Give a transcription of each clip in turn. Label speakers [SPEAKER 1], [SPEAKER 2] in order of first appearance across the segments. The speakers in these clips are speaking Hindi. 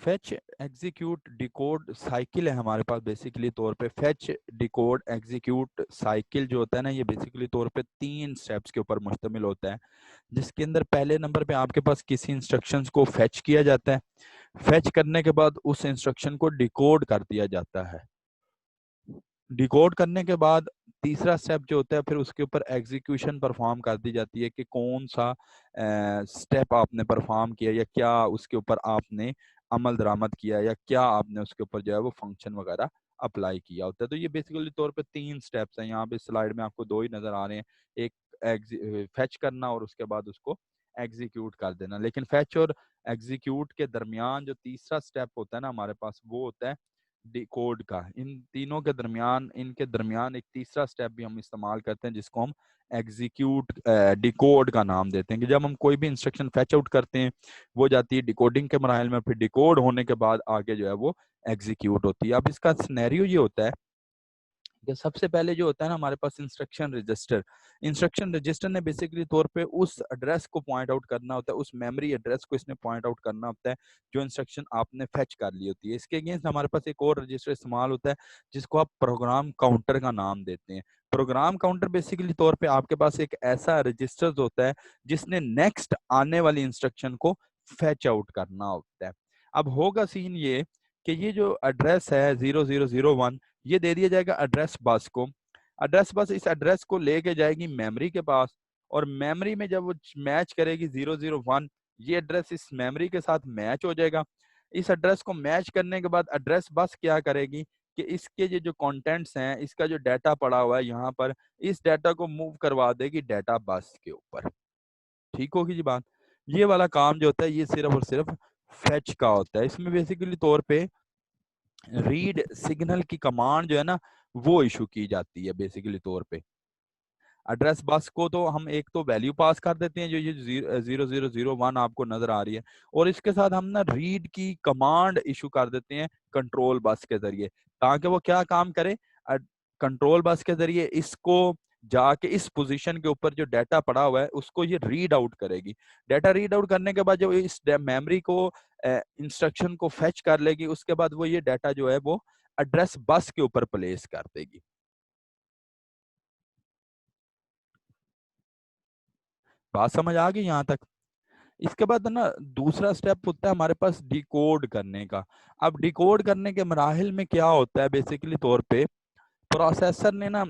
[SPEAKER 1] फेच एग्जीक्यूट डिकोड साइकिल है हमारे पास बेसिकली तौर पे। फेच डिकोड एग्जीक्यूट साइकिल जो होता है ना, ये बेसिकली तौर पे 3 स्टेप्स के ऊपर मुश्तमिल होता है, जिसके अंदर पहले नंबर पे आपके पास किसी इंस्ट्रक्शंस को फेच किया जाता है। फेच करने के बाद उस इंस्ट्रक्शन को डिकोड कर दिया जाता है। डिकोड करने के बाद तीसरा स्टेप जो होता है, फिर उसके ऊपर एग्जीक्यूशन परफॉर्म कर दी जाती है कि कौन सा स्टेप आपने परफॉर्म किया, या क्या उसके ऊपर आपने अमल दरामद किया, या क्या आपने उसके ऊपर जो है वो फंक्शन वगैरह अप्लाई किया होता है। तो ये बेसिकली तौर पे 3 स्टेप्स हैं। यहाँ पे स्लाइड में आपको 2 ही नजर आ रहे हैं, एक फेच करना और उसके बाद उसको एग्जीक्यूट कर देना। लेकिन फेच और एग्जीक्यूट के दरमियान जो तीसरा स्टेप होता है ना हमारे पास, वो होता है डिकोड का। इन तीनों के दरमियान, इनके दरमियान एक तीसरा स्टेप भी हम इस्तेमाल करते हैं, जिसको हम एग्जीक्यूट डिकोड का नाम देते हैं। कि जब हम कोई भी इंस्ट्रक्शन फैच आउट करते हैं, वो जाती है डिकोडिंग के मराहल में, फिर डिकोड होने के बाद आगे जो है वो एग्जीक्यूट होती है। अब इसका सिनेरियो ये होता है कि सबसे पहले जो होता है ना हमारे पास इंस्ट्रक्शन रजिस्टर ने बेसिकली तौर पे उस एड्रेस को पॉइंट आउट करना होता है, उस मेमोरी एड्रेस को इसने पॉइंट आउट करना होता है जो इंस्ट्रक्शन आपने फेच कर ली होती है। इसके अगेंस्ट हमारे पास एक और रजिस्टर इस्तेमाल होता है जिसको आप प्रोग्राम काउंटर का नाम देते हैं। प्रोग्राम काउंटर बेसिकली तौर पे आपके पास एक ऐसा रजिस्टर होता है जिसने नेक्स्ट आने वाली इंस्ट्रक्शन को फेच आउट करना होता है। अब होगा सीन ये कि ये जो एड्रेस है 0001, ये दे दिया जाएगा एड्रेस बस को। एड्रेस बस इस एड्रेस को लेके जाएगी मेमोरी के पास, और मेमोरी में जब वो मैच करेगी 001, ये एड्रेस इस मेमोरी के साथ मैच हो जाएगा। इस एड्रेस को मैच करने के बाद एड्रेस बस क्या करेगी कि इसके ये जो कंटेंट्स हैं, इसका जो डाटा पड़ा हुआ है यहाँ पर, इस डाटा को मूव करवा देगी डाटा बस के ऊपर। ठीक होगी जी बात। ये वाला काम जो होता है ये सिर्फ और सिर्फ फेच का होता है। इसमें बेसिकली तौर पे रीड सिग्नल की कमांड जो है ना वो इशू की जाती है बेसिकली तौर पे। एड्रेस बस को तो हम एक तो वैल्यू पास कर देते हैं जो ये 0001 आपको नजर आ रही है, और इसके साथ हम ना रीड की कमांड इशू कर देते हैं कंट्रोल बस के जरिए, ताकि वो क्या काम करे। कंट्रोल बस के जरिए इसको जाके इस पोजीशन के ऊपर जो डाटा पड़ा हुआ है उसको ये रीड आउट करेगी। डाटा रीड आउट करने के बाद जो इस मेमोरी को इंस्ट्रक्शन को फेच कर लेगी, उसके बाद वो ये डाटा जो है वो एड्रेस बस के ऊपर प्लेस कर देगी। बात समझ आ गई यहाँ तक? इसके बाद ना दूसरा स्टेप होता है हमारे पास डिकोड करने का। अब डिकोड करने के मराहिल में क्या होता है बेसिकली तौर पे, प्रोसेसर ने ना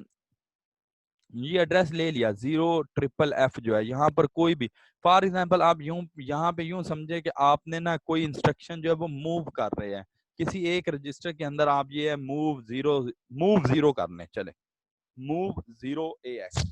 [SPEAKER 1] ये एड्रेस ले लिया 0FFF जो है यहाँ पर कोई भी, फॉर एग्जांपल आप यूं यहाँ पे यूं समझे कि आपने ना कोई इंस्ट्रक्शन जो है वो मूव कर रहे हैं किसी एक रजिस्टर के अंदर, आप ये है मूव जीरो करने चले, मूव 0AX।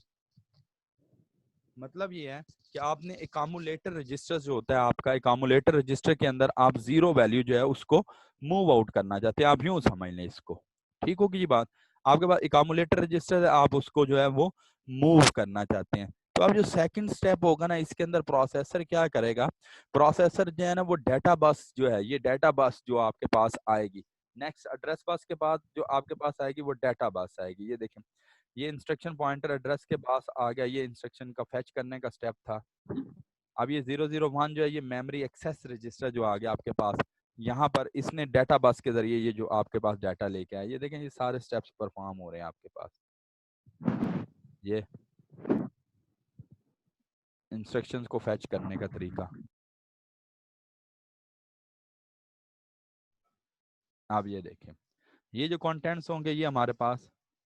[SPEAKER 1] मतलब ये है कि आपने एकामुलेटर रजिस्टर जो होता है आपका, एकामुलेटर रजिस्टर के अंदर आप 0 वैल्यू जो है उसको मूव आउट करना चाहते हैं। आप यूं समझ लें इसको। ठीक होगी ये बात। आपके पास एकामुलेटर रजिस्टर है, आप उसको जो है वो मूव करना चाहते हैं। तो अब जो सेकंड स्टेप होगा ना इसके अंदर प्रोसेसर क्या करेगा, प्रोसेसर जो है ना वो डाटा बस जो है, ये डाटा बस जो आपके पास आएगी, नेक्स्ट एड्रेस बस के बाद जो आपके पास आएगी वो डाटा बस आएगी। ये देखें, ये इंस्ट्रक्शन पॉइंटर एड्रेस के पास आ गया, ये इंस्ट्रक्शन का फेच करने का स्टेप था। अब ये 001 जो है ये मेमोरी एक्सेस रजिस्टर जो आ गया आपके पास, यहाँ पर इसने डाटा बस के जरिए ये जो आपके पास डाटा लेके आया, ये देखें ये सारे स्टेप्स परफॉर्म हो रहे हैं आपके पास। ये इंस्ट्रक्शंस को फेच करने का तरीका। अब ये देखें, ये जो कंटेंट्स होंगे ये हमारे पास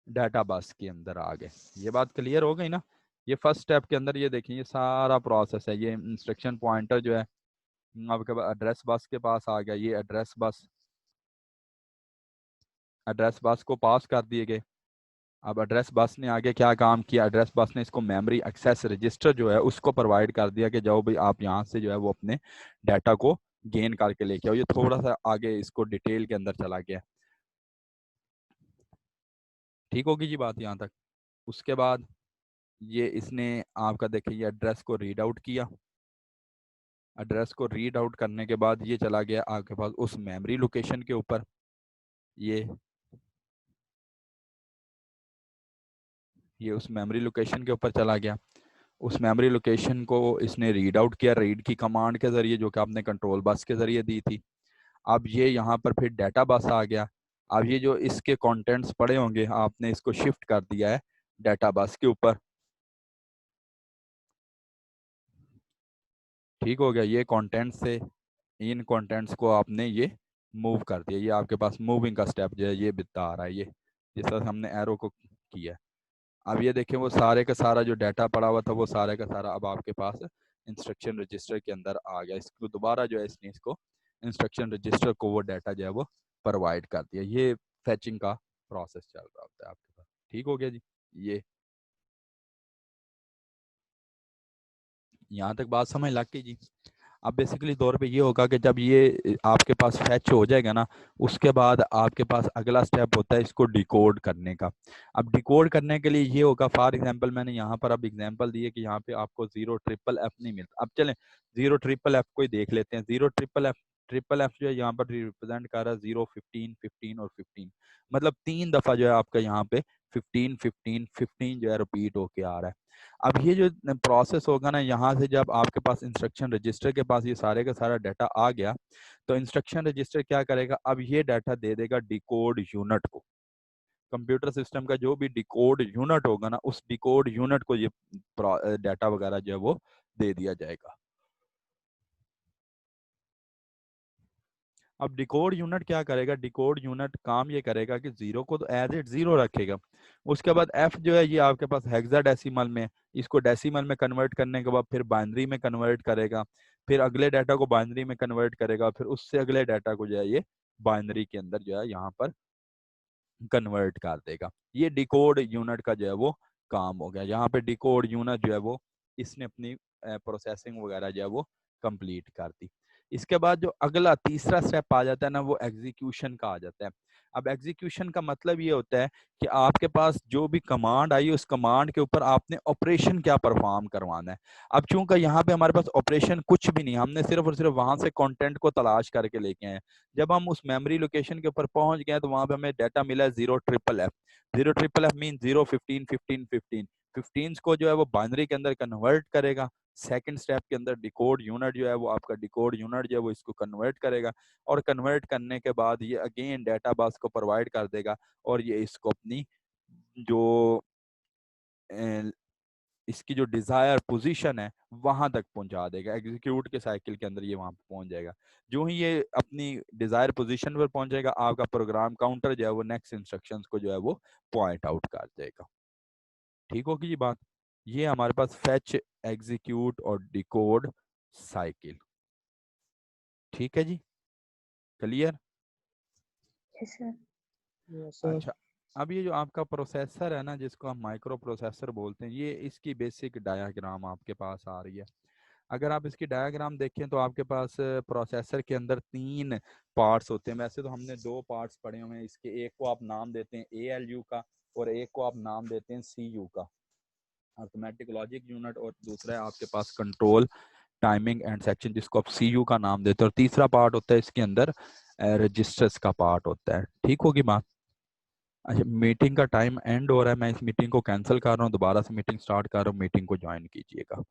[SPEAKER 1] डाटा बस के अंदर आ गए। ये बात क्लियर हो गई ना? ये फर्स्ट स्टेप के अंदर ये देखें ये सारा प्रोसेस है। ये इंस्ट्रक्शन पॉइंटर जो है आपके पास एड्रेस बस के पास आ गया, ये एड्रेस बस को पास कर दिए गए। अब एड्रेस बस ने आगे क्या काम किया, एड्रेस बस ने इसको मेमोरी एक्सेस रजिस्टर जो है उसको प्रोवाइड कर दिया कि जाओ भाई आप यहाँ से जो है वो अपने डाटा को गेन करके लेके आओ। ये थोड़ा सा आगे इसको डिटेल के अंदर चला गया। ठीक होगी जी बात यहाँ तक? उसके बाद ये इसने आपका देखिए ये एड्रेस को रीड आउट किया। एड्रेस को रीड आउट करने के बाद ये चला गया आपके पास उस मेमोरी लोकेशन के ऊपर। ये उस मेमोरी लोकेशन के ऊपर चला गया। उस मेमोरी लोकेशन को इसने रीड आउट किया रीड की कमांड के जरिए, जो कि आपने कंट्रोल बस के जरिए दी थी। अब ये यहाँ पर फिर डाटा बस आ गया। अब ये जो इसके कंटेंट्स पड़े होंगे आपने इसको शिफ्ट कर दिया है डाटा बस के ऊपर। ठीक हो गया, ये कंटेंट से इन कंटेंट्स को आपने ये मूव कर दिया। ये आपके पास मूविंग का स्टेप जो है ये बिता आ रहा है, ये जिस तरह से हमने एरो को किया है। अब ये देखें वो सारे का सारा जो डाटा पड़ा हुआ था वो सारे का सारा अब आपके पास इंस्ट्रक्शन रजिस्टर के अंदर आ गया। इसको दोबारा जो है इसने इसको इंस्ट्रक्शन रजिस्टर को वो डाटा जो है वो प्रोवाइड कर दिया। ये फैचिंग का प्रोसेस चल रहा होता है आपके पास। ठीक हो गया जी। ये यहाँ तक बात समझ लग गई जी। अब बेसिकली तौर पे ये होगा कि जब ये आपके पास फैच हो जाएगा ना, उसके बाद आपके पास अगला स्टेप होता है इसको डिकोड करने का। अब डिकोड करने के लिए ये होगा, फॉर एग्जांपल मैंने यहाँ पर अब एग्जांपल दिए कि यहाँ पे आपको 0FFF नहीं मिलता। अब चलें 0FFF को ही देख लेते हैं। 0FFF जो है यहाँ पर रिप्रेजेंट कर रहा है 0, 15, 15 और 15। मतलब 3 दफा जो है आपका यहाँ पे 15, 15, 15 जो है रिपीट होके आ रहा है। अब ये जो प्रोसेस होगा ना, यहाँ से जब आपके पास इंस्ट्रक्शन रजिस्टर के पास ये सारे का सारा डाटा आ गया, तो इंस्ट्रक्शन रजिस्टर क्या करेगा, अब ये डाटा दे देगा डिकोड यूनिट को। कंप्यूटर सिस्टम का जो भी डिकोड यूनिट होगा ना, उस डिकोड यूनिट को ये डाटा वगैरह जो है वो दे दिया जाएगा। अब डिकोड यूनिट क्या करेगा, डिकोड यूनिट काम ये करेगा कि जीरो को तो एज इट जीरो रखेगा। उसके बाद एफ जो है ये आपके पास हेक्साडेसिमल में, इसको डेसिमल में कन्वर्ट करने के बाद फिर बाइनरी में कन्वर्ट करेगा, फिर अगले डाटा को बाइनरी में कन्वर्ट करेगा, फिर उससे अगले डाटा को जो है ये बाइनरी के अंदर जो है यहाँ पर कन्वर्ट कर देगा। ये डिकोड यूनिट का जो है वो काम हो गया। यहाँ पे डिकोड यूनिट जो है वो इसने अपनी प्रोसेसिंग वगैरह जो है वो कंप्लीट कर दी। इसके बाद जो अगला तीसरा स्टेप आ जाता है ना, वो एग्जीक्यूशन का आ जाता है। अब एग्जीक्यूशन का मतलब ये होता है कि आपके पास जो भी कमांड आई उस कमांड के ऊपर आपने ऑपरेशन क्या परफॉर्म करवाना है। अब चूंकि यहाँ पे हमारे पास ऑपरेशन कुछ भी नहीं, हमने सिर्फ और सिर्फ वहां से कंटेंट को तलाश करके लेके आए। जब हम उस मेमोरी लोकेशन के ऊपर पहुंच गए तो वहां पे हमें डाटा मिला है 0FFF। 0FFF mean 0, 15, 15, 15। 15 को जो है वो बाइनरी के अंदर कन्वर्ट करेगा। सेकंड स्टेप के अंदर डिकोड यूनिट जो है वो आपका डिकोड यूनिट जो है वो इसको कन्वर्ट करेगा, और कन्वर्ट करने के बाद ये अगेन डाटा बस को प्रोवाइड कर देगा, और ये इसको अपनी जो इसकी जो डिजायर पोजीशन है वहां तक पहुंचा देगा। एग्जीक्यूट के साइकिल के अंदर ये वहां पे पहुंच जाएगा। जो ही ये अपनी डिजायर पोजीशन पर पहुंचेगा, आपका प्रोग्राम काउंटर जो है वो नेक्स्ट इंस्ट्रक्शंस को जो है वो पॉइंट आउट कर देगा। ठीक होगी जी बात। ये हमारे पास फेच, एग्जीक्यूट और डिकोड साइकिल। ठीक है जी, क्लियर।
[SPEAKER 2] Yes sir.
[SPEAKER 1] अच्छा, अब ये जो आपका प्रोसेसर है ना, जिसको हम माइक्रो प्रोसेसर बोलते हैं, ये इसकी बेसिक डायग्राम आपके पास आ रही है। अगर आप इसकी डायग्राम देखें तो आपके पास प्रोसेसर के अंदर 3 पार्ट्स होते हैं। वैसे तो हमने 2 पार्ट्स पढ़े हुए हैं इसके, एक को आप नाम देते हैं ALU का, और एक को आप नाम देते हैं CU का, अर्थमेटिक लॉजिक यूनिट, और दूसरा है आपके पास कंट्रोल टाइमिंग एंड सेक्शन, जिसको आप CU का नाम देते हैं, और तीसरा पार्ट होता है इसके अंदर रजिस्टर्स का पार्ट होता है। ठीक होगी बात। अच्छा, मीटिंग का टाइम एंड हो रहा है, मैं इस मीटिंग को कैंसिल कर रहा हूँ, दोबारा से मीटिंग स्टार्ट कर रहा हूँ, मीटिंग को ज्वाइन कीजिएगा।